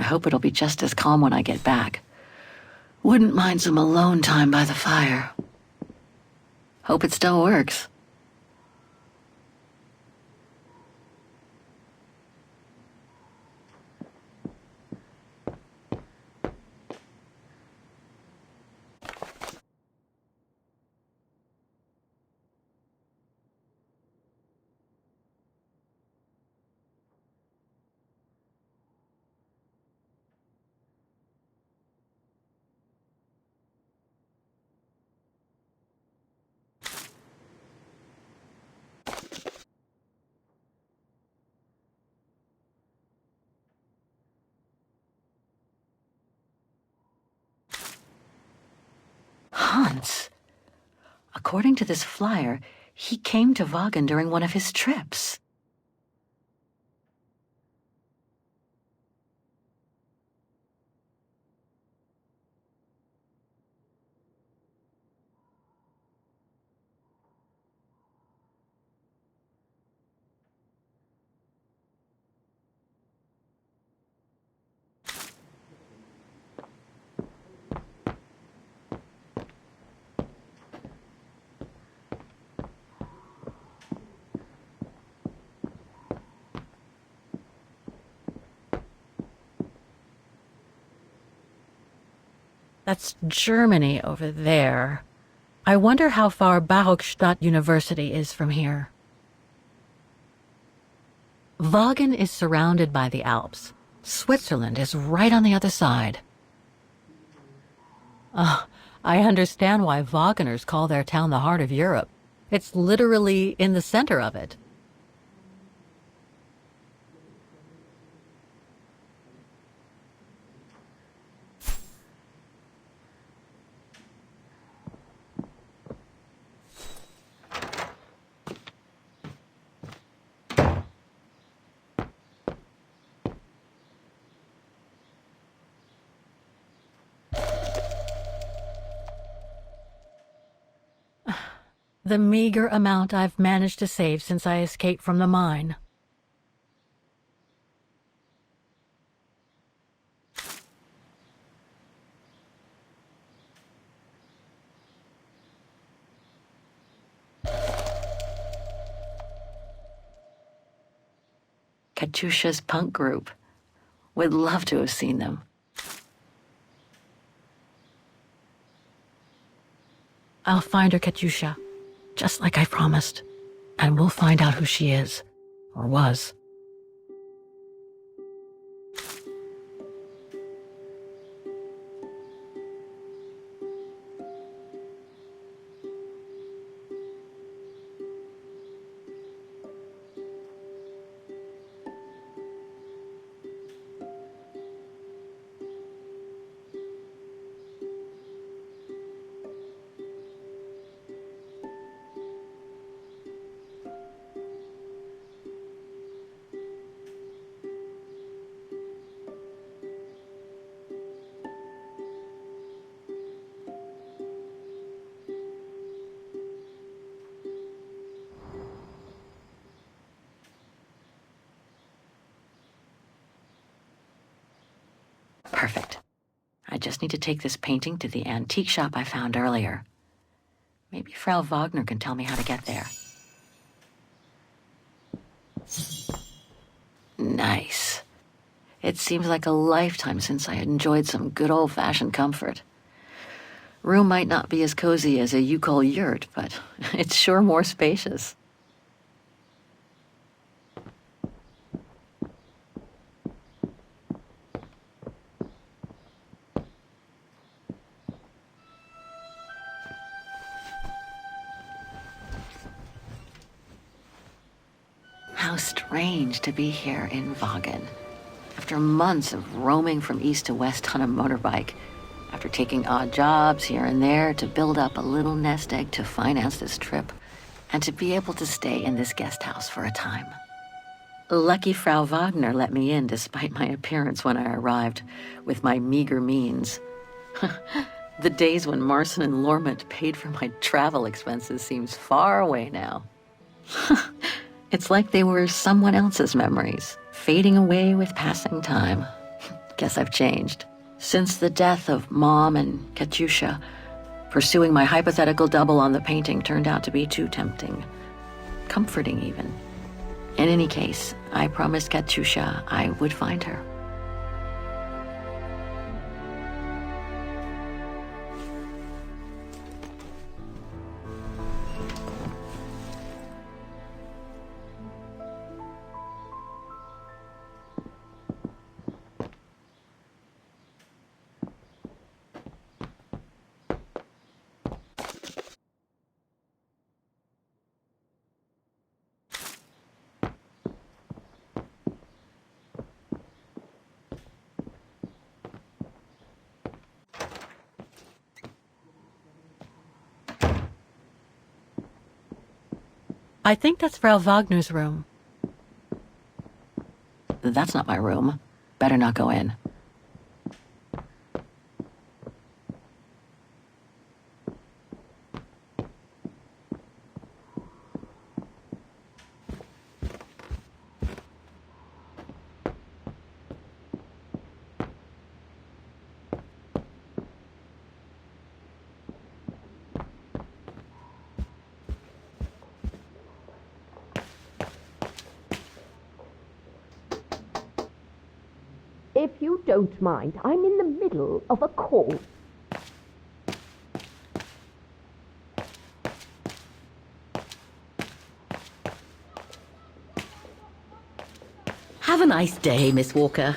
hope it'll be just as calm when I get back. Wouldn't mind some alone time by the fire. Hope it still works. Hans. According to this flyer, he came to Vaughan during one of his trips. That's Germany over there. I wonder how far Barokstadt University is from here. Vaughan is surrounded by the Alps. Switzerland is right on the other side. I understand why Vaughaners call their town the heart of Europe. It's literally in the center of it. The meager amount I've managed to save since I escaped from the mine. Katyusha's punk group. Would love to have seen them. I'll find her, Katyusha. Just like I promised. And we'll find out who she is. Or was. Perfect. I just need to take this painting to the antique shop I found earlier. Maybe Frau Wagner can tell me how to get there. Nice. It seems like a lifetime since I enjoyed some good old-fashioned comfort. Room might not be as cozy as a Yukol yurt, but it's sure more spacious. How strange to be here in Vaughan. After months of roaming from east to west on a motorbike, after taking odd jobs here and there to build up a little nest egg to finance this trip, and to be able to stay in this guest house for a time. Lucky Frau Wagner let me in despite my appearance when I arrived, with my meager means. The days when Marson and Lormont paid for my travel expenses seems far away now. It's like they were someone else's memories, fading away with passing time. Guess I've changed. Since the death of Mom and Katyusha, pursuing my hypothetical double on the painting turned out to be too tempting. Comforting, even. In any case, I promised Katyusha I would find her. I think that's Frau Wagner's room. That's not my room. Better not go in. If you don't mind, I'm in the middle of a call. Have a nice day, Miss Walker.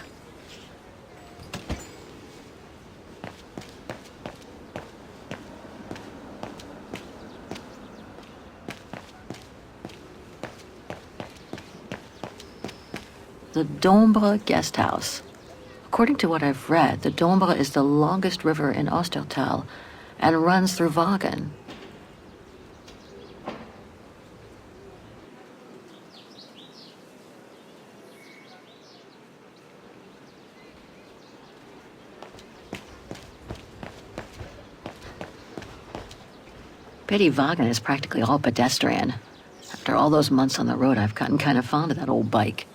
The Dombre guest house. According to what I've read, the Dombre is the longest river in Ostertal and runs through Wagen. Pity Wagen is practically all pedestrian. After all those months on the road, I've gotten kind of fond of that old bike.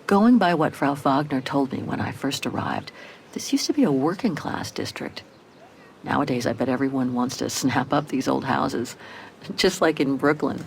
Going by what Frau Wagner told me when I first arrived, this used to be a working-class district. Nowadays, I bet everyone wants to snap up these old houses, just like in Brooklyn.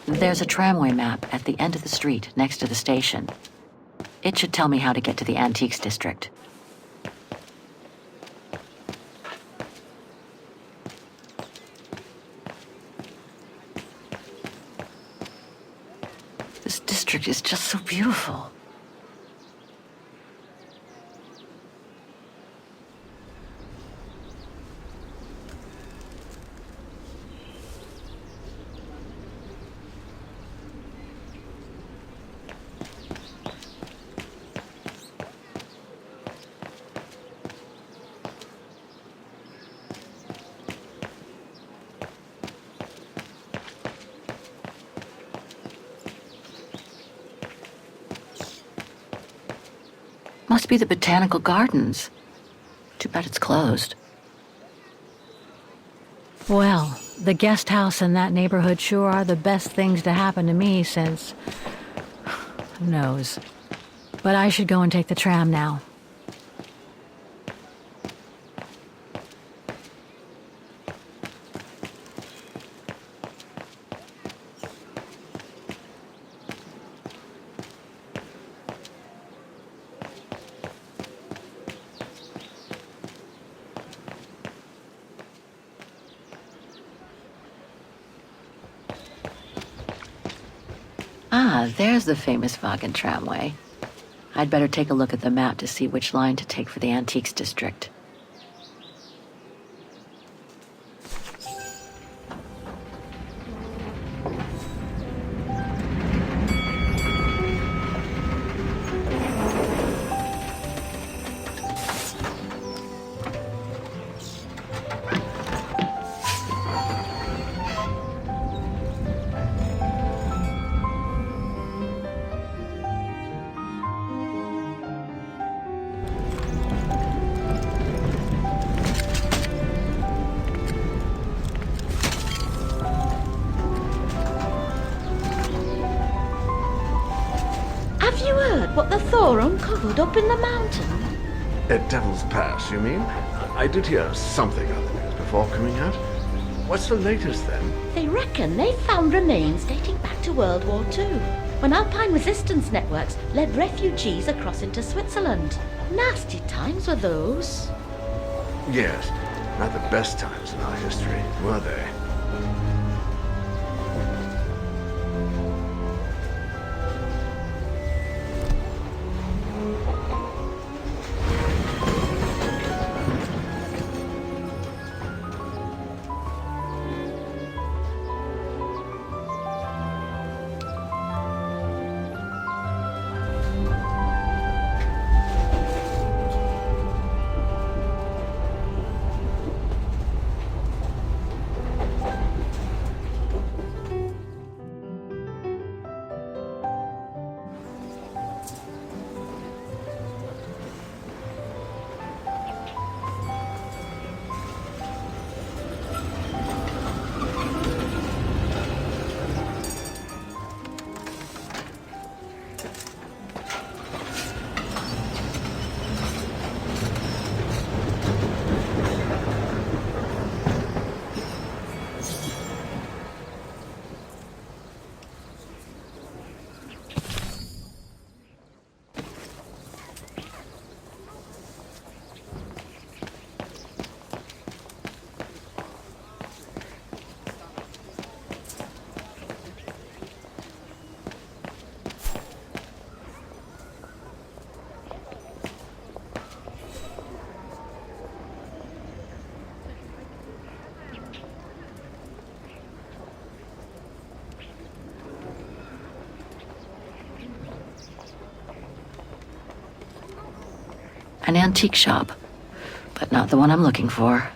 There's a tramway map at the end of the street next to the station. It should tell me how to get to the Antiques District. This district is just so beautiful. be the botanical gardens. Too bad it's closed. Well, the guest house in that neighborhood sure are the best things to happen to me since... Who knows? But I should go and take the tram now. Ah, there's the famous Wagen tramway. I'd better take a look at the map to see which line to take for the Antiques District. Have you heard what the Thor uncovered up in the mountain? At Devil's Pass, you mean? I did hear something on the news before coming out. What's the latest, then? They reckon they found remains dating back to World War II, when Alpine resistance networks led refugees across into Switzerland. Nasty times were those. Yes, not the best times in our history, were they? An antique shop, but not the one I'm looking for.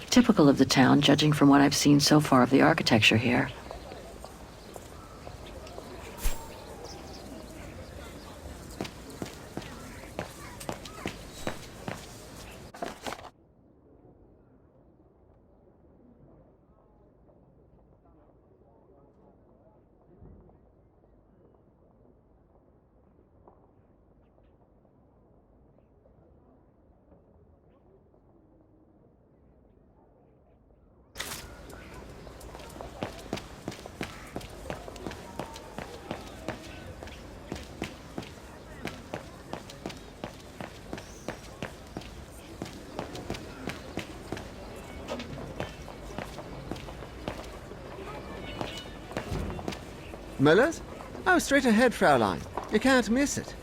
Typical of the town, judging from what I've seen so far of the architecture here. Mellors? Oh, straight ahead, Fraulein. You can't miss it.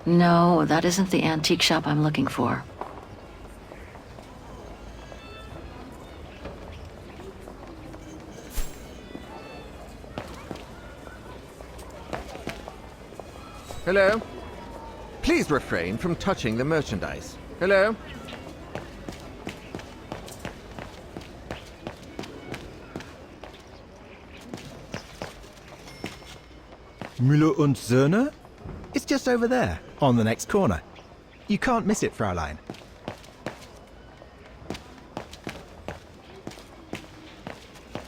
No, that isn't the antique shop I'm looking for. Hello? Please refrain from touching the merchandise. Hello? Müller und Söhne? It's just over there, on the next corner. You can't miss it, Fraulein.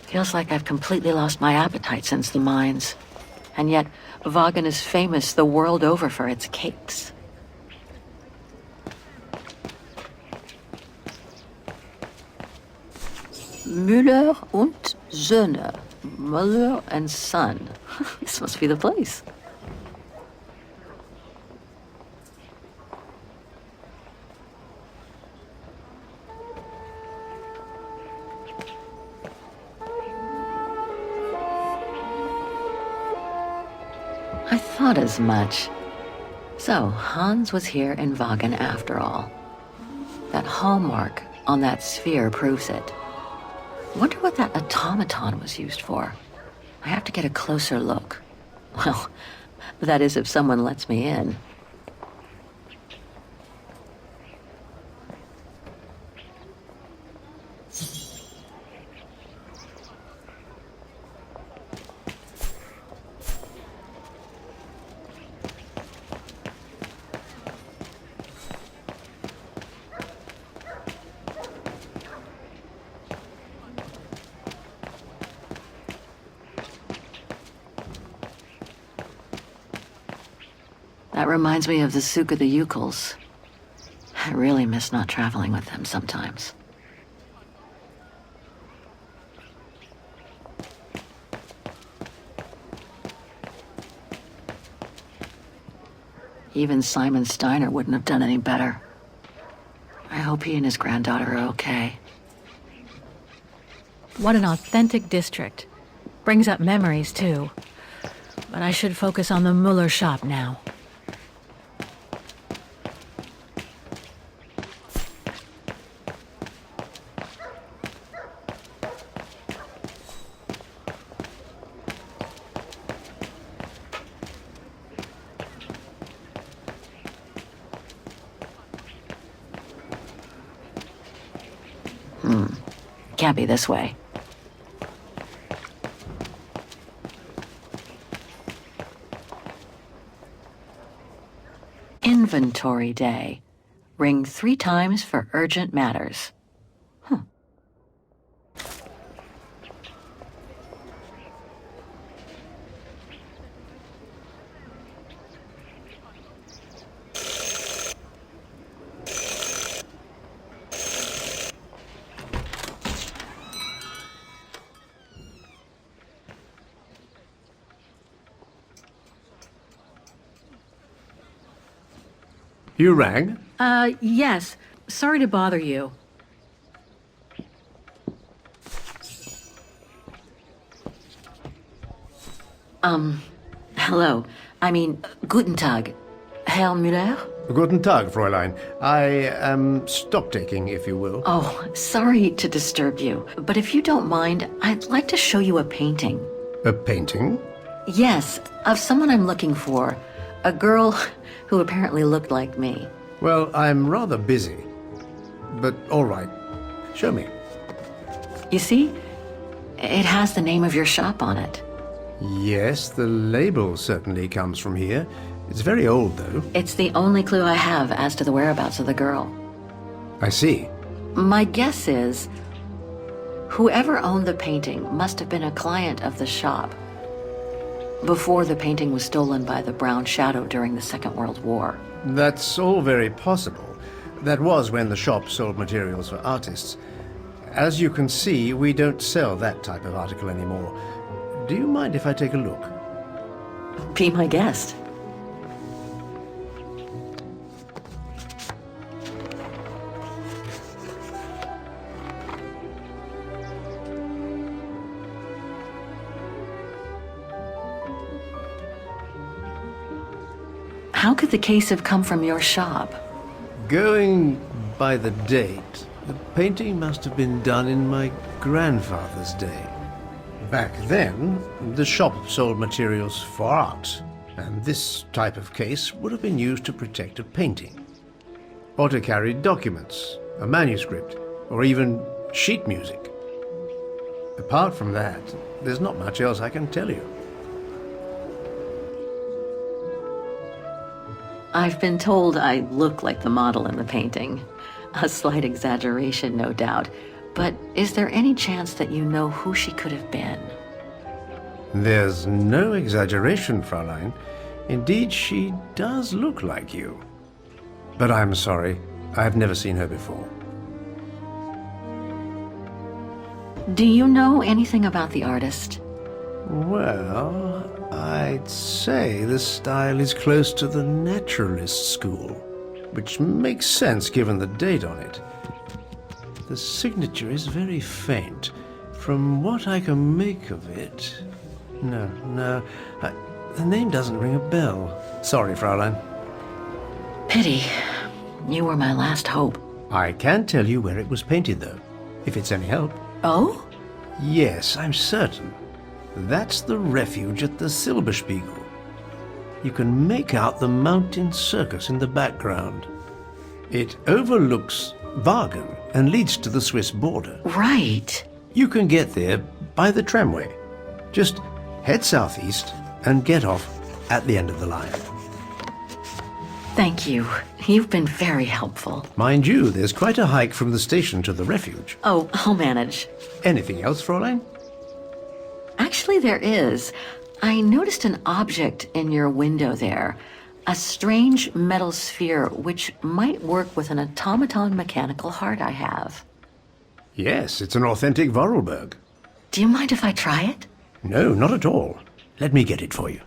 Feels like I've completely lost my appetite since the mines. And yet, Wagen is famous the world over for its cakes. Müller und Söhne. Mother and son. This must be the place. I thought as much. So, Hans was here in Wagen after all. That hallmark on that sphere proves it. Wonder what that automaton was used for. I have to get a closer look. Well, that is if someone lets me in. That reminds me of the Souk of the Ukels. I really miss not traveling with them sometimes. Even Simon Steiner wouldn't have done any better. I hope he and his granddaughter are okay. What an authentic district. Brings up memories, too. But I should focus on the Muller shop now. Can't be this way. Inventory day. Ring 3 times for urgent matters. You rang? Yes. Sorry to bother you. Hello. I mean, guten Tag. Herr Müller? Guten Tag, Fräulein. I am stock-taking, if you will. Oh, sorry to disturb you, but if you don't mind, I'd like to show you a painting. A painting? Yes, of someone I'm looking for. A girl who apparently looked like me. Well, I'm rather busy. But all right. Show me. You see? It has the name of your shop on it. Yes, the label certainly comes from here. It's very old, though. It's the only clue I have as to the whereabouts of the girl. I see. My guess is whoever owned the painting must have been a client of the shop before the painting was stolen by the Brown Shadow during the Second World War. That's all very possible. That was when the shop sold materials for artists. As you can see, we don't sell that type of article anymore. Do you mind if I take a look? Be my guest. How could the case have come from your shop? Going by the date, the painting must have been done in my grandfather's day. Back then, the shop sold materials for art, and this type of case would have been used to protect a painting. Or to carry documents, a manuscript, or even sheet music. Apart from that, there's not much else I can tell you. I've been told I look like the model in the painting. A slight exaggeration, no doubt. But is there any chance that you know who she could have been? There's no exaggeration, Fräulein. Indeed, she does look like you. But I'm sorry, I've never seen her before. Do you know anything about the artist? Well, I'd say the style is close to the naturalist school, which makes sense given the date on it. The signature is very faint. From what I can make of it... No, the name doesn't ring a bell. Sorry, Fräulein. Pity. You were my last hope. I can tell you where it was painted, though, if it's any help. Oh? Yes, I'm certain. That's the refuge at the Silberspiegel. You can make out the mountain circus in the background. It overlooks Wagen and leads to the Swiss border. Right. You can get there by the tramway. Just head southeast and get off at the end of the line. Thank you. You've been very helpful. Mind you, there's quite a hike from the station to the refuge. Oh, I'll manage. Anything else, Fräulein? Actually, there is. I noticed an object in your window there. A strange metal sphere which might work with an automaton mechanical heart I have. Yes, it's an authentic Vorarlberg. Do you mind if I try it? No, not at all. Let me get it for you.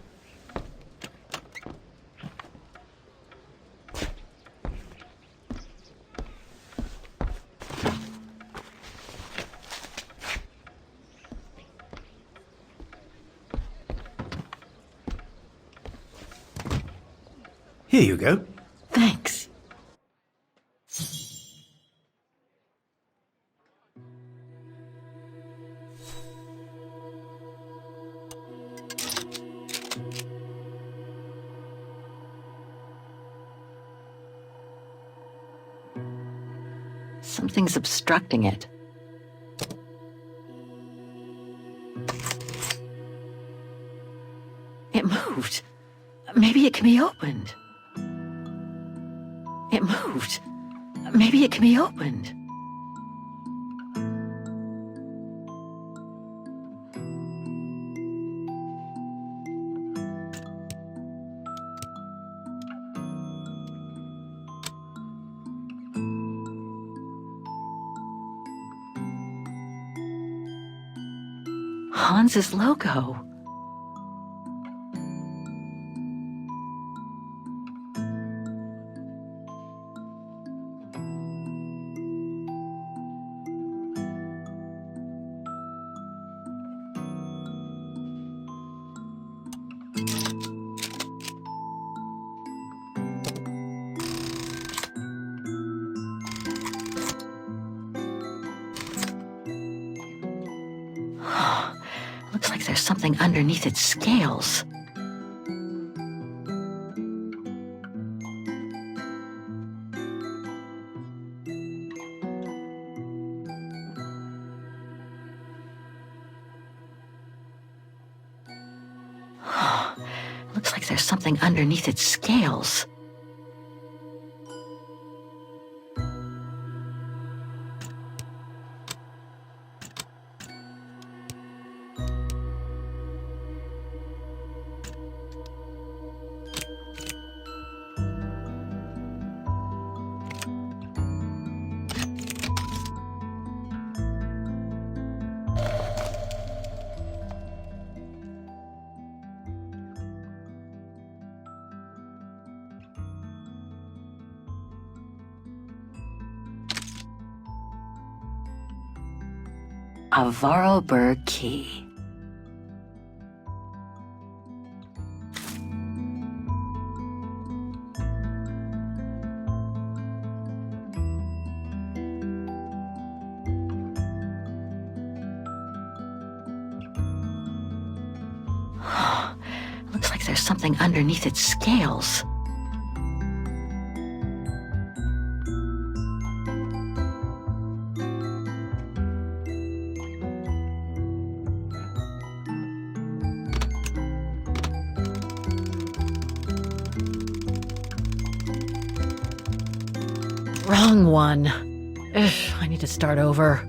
Here you go. Thanks. Something's obstructing it. It moved. Maybe it can be opened. It moved. Maybe it can be opened. Hans's logo. Looks like there's something underneath its scales. Looks like there's something underneath its scales. Avaroburg Key. Looks like there's something underneath its scales. Wrong one. Ugh, I need to start over.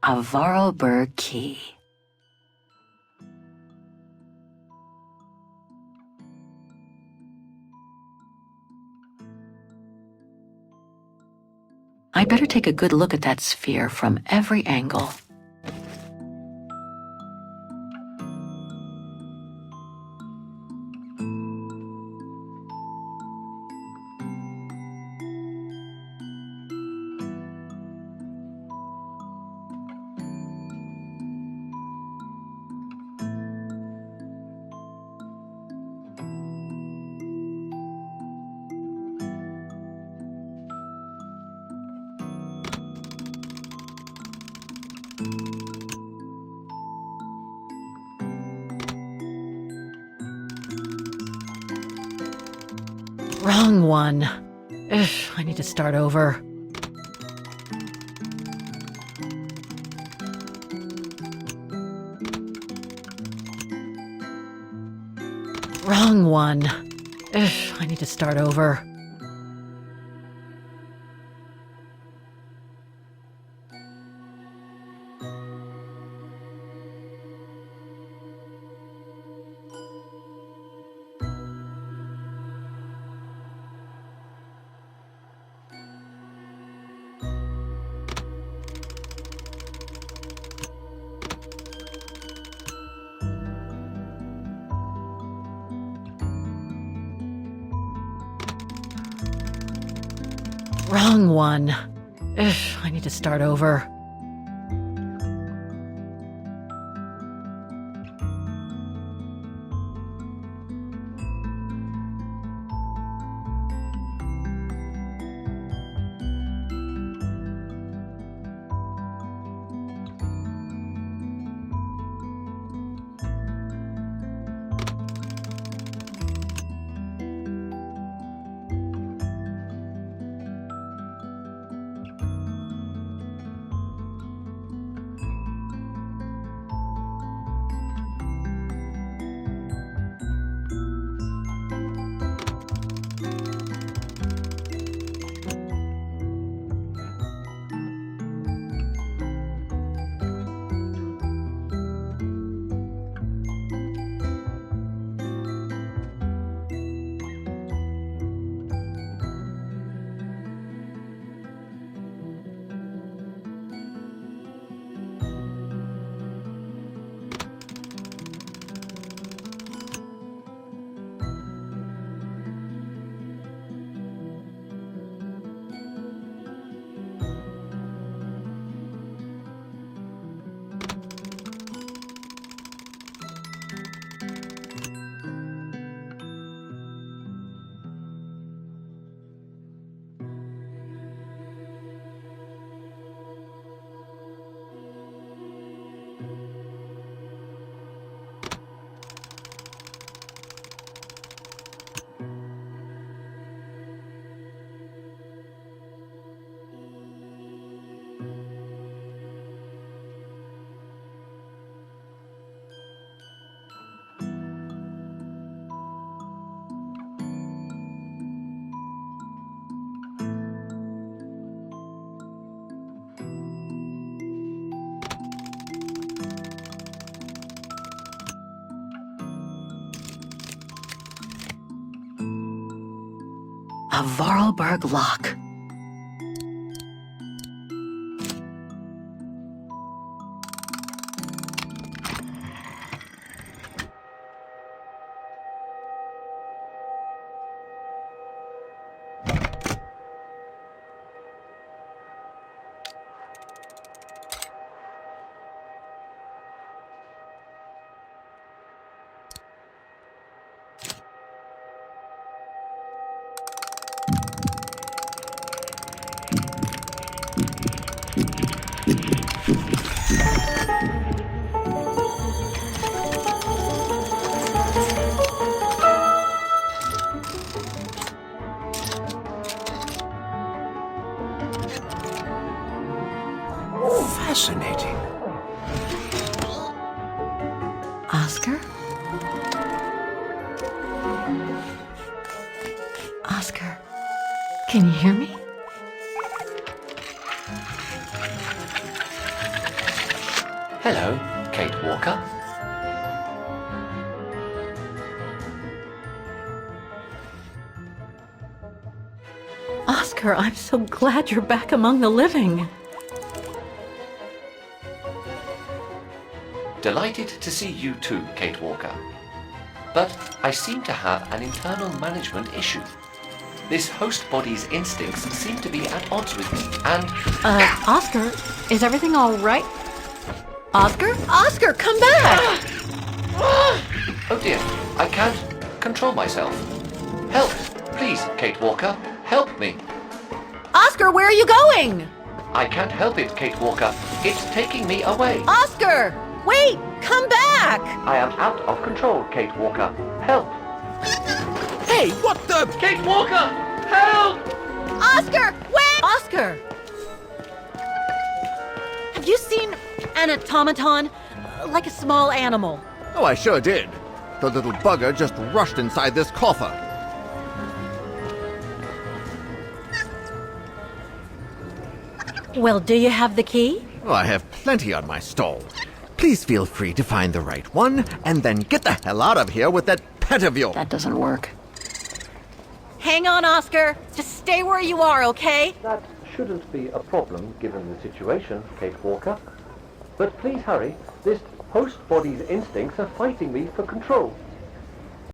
Avaroburg Key. I'd better take a good look at that sphere from every angle. Wrong one. Ugh, I need to start over. Wrong one. Ugh, I need to start over. Wrong one. Ugh, I need to start over. A Vorarlberg lock. Fascinating. Oscar? Oscar, can you hear me? Hello, Kate Walker. Oscar, I'm so glad you're back among the living. Delighted to see you too, Kate Walker. But I seem to have an internal management issue. This host body's instincts seem to be at odds with me, and... Oscar, is everything all right? Oscar? Oscar, come back! Oh dear, I can't control myself. Help! Please, Kate Walker, help me. Oscar, where are you going? I can't help it, Kate Walker. It's taking me away. Oscar! Wait! Come back! I am out of control, Kate Walker. Help! Hey, what the? Kate Walker! Help! Oscar! Wait! Oscar! Have you seen an automaton? Like a small animal. Oh, I sure did. The little bugger just rushed inside this coffer. Well, do you have the key? Oh, I have plenty on my stall. Please feel free to find the right one, and then get the hell out of here with that pet of yours. That doesn't work. Hang on, Oscar. Just stay where you are, okay? That shouldn't be a problem given the situation, Kate Walker. But please hurry. This host body's instincts are fighting me for control.